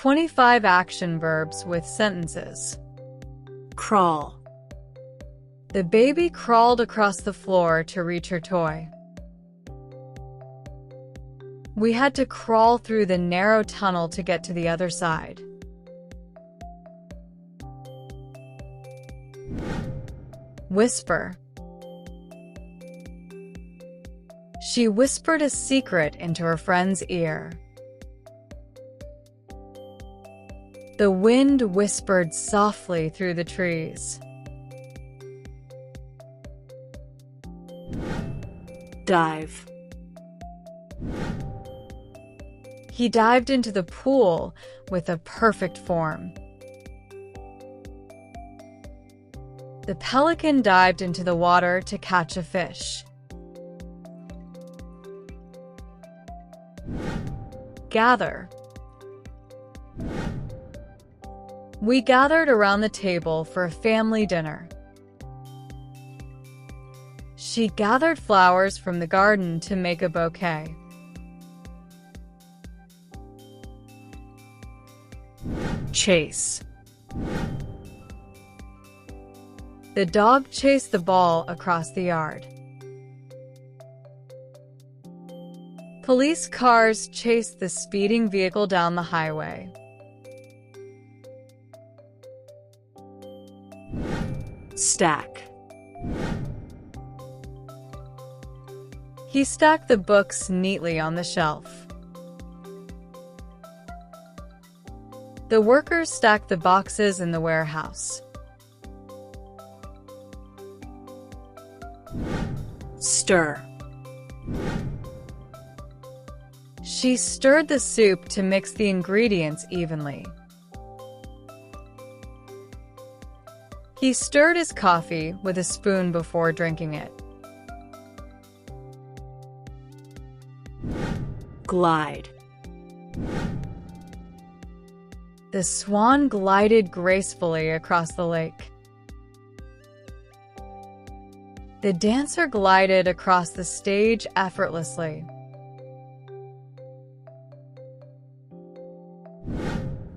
25 action verbs with sentences. Crawl. The baby crawled across the floor to reach her toy. We had to crawl through the narrow tunnel to get to the other side. Whisper. She whispered a secret into her friend's ear. The wind whispered softly through the trees. Dive. He dived into the pool with a perfect form. The pelican dived into the water to catch a fish. Gather. We gathered around the table for a family dinner. She gathered flowers from the garden to make a bouquet. Chase. The dog chased the ball across the yard. Police cars chased the speeding vehicle down the highway. Stack. He stacked the books neatly on the shelf. The workers stacked the boxes in the warehouse. Stir. She stirred the soup to mix the ingredients evenly. He stirred his coffee with a spoon before drinking it. Glide. The swan glided gracefully across the lake. The dancer glided across the stage effortlessly.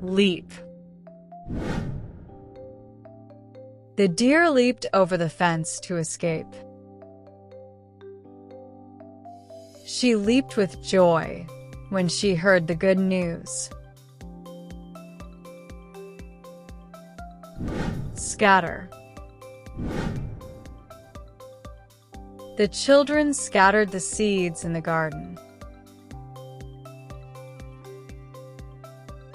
Leap. The deer leaped over the fence to escape. She leaped with joy when she heard the good news. Scatter. The children scattered the seeds in the garden.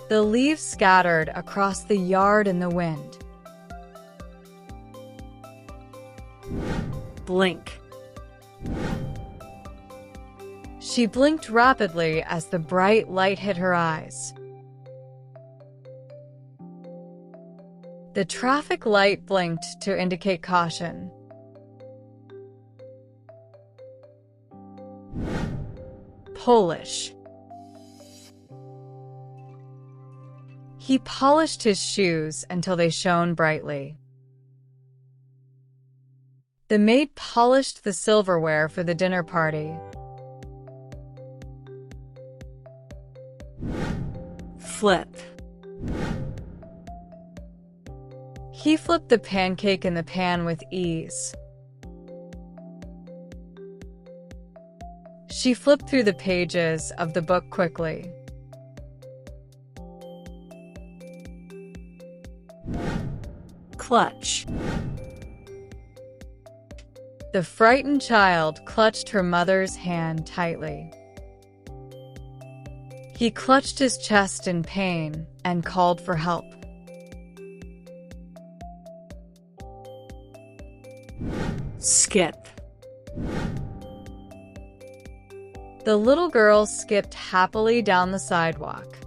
The leaves scattered across the yard in the wind. Blink. She blinked rapidly as the bright light hit her eyes. The traffic light blinked to indicate caution. Polish. He polished his shoes until they shone brightly. The maid polished the silverware for the dinner party. Flip. He flipped the pancake in the pan with ease. She flipped through the pages of the book quickly. Clutch. The frightened child clutched her mother's hand tightly. He clutched his chest in pain and called for help. Skip. The little girl skipped happily down the sidewalk.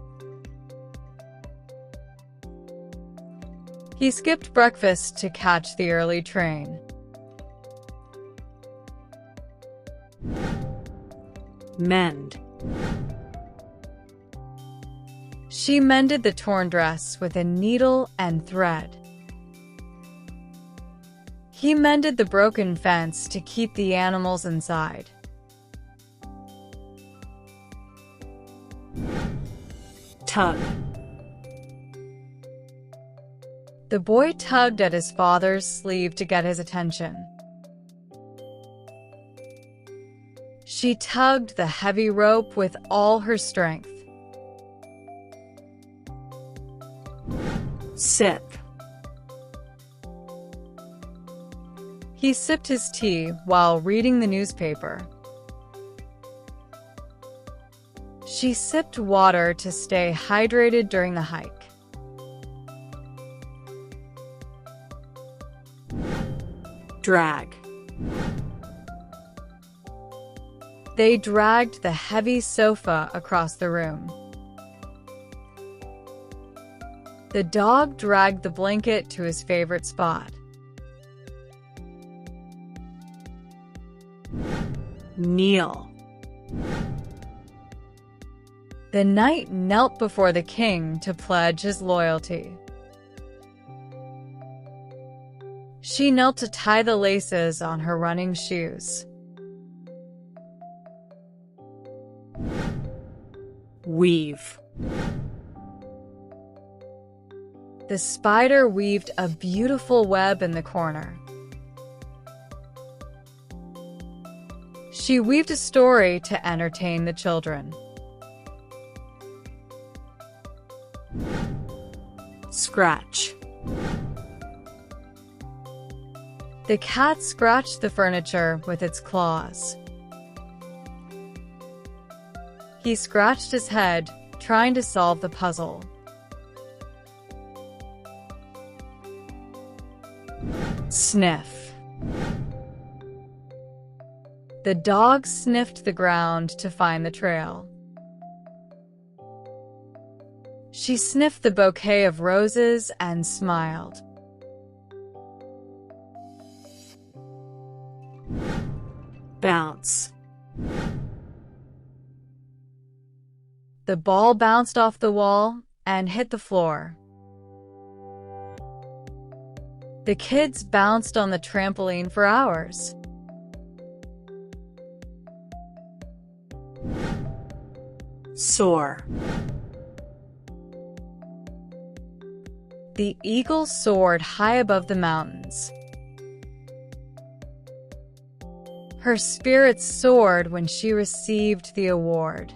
He skipped breakfast to catch the early train. Mend. She mended the torn dress with a needle and thread. He mended the broken fence to keep the animals inside. Tug. The boy tugged at his father's sleeve to get his attention. She tugged the heavy rope with all her strength. Sip. He sipped his tea while reading the newspaper. She sipped water to stay hydrated during the hike. Drag. They dragged the heavy sofa across the room. The dog dragged the blanket to his favorite spot. Kneel. The knight knelt before the king to pledge his loyalty. She knelt to tie the laces on her running shoes. Weave. The spider weaved a beautiful web in the corner. She weaved a story to entertain the children. Scratch. The cat scratched the furniture with its claws. He scratched his head, trying to solve the puzzle. Sniff. The dog sniffed the ground to find the trail. She sniffed the bouquet of roses and smiled. Bounce. The ball bounced off the wall and hit the floor. The kids bounced on the trampoline for hours. Soar. The eagle soared high above the mountains. Her spirits soared when she received the award.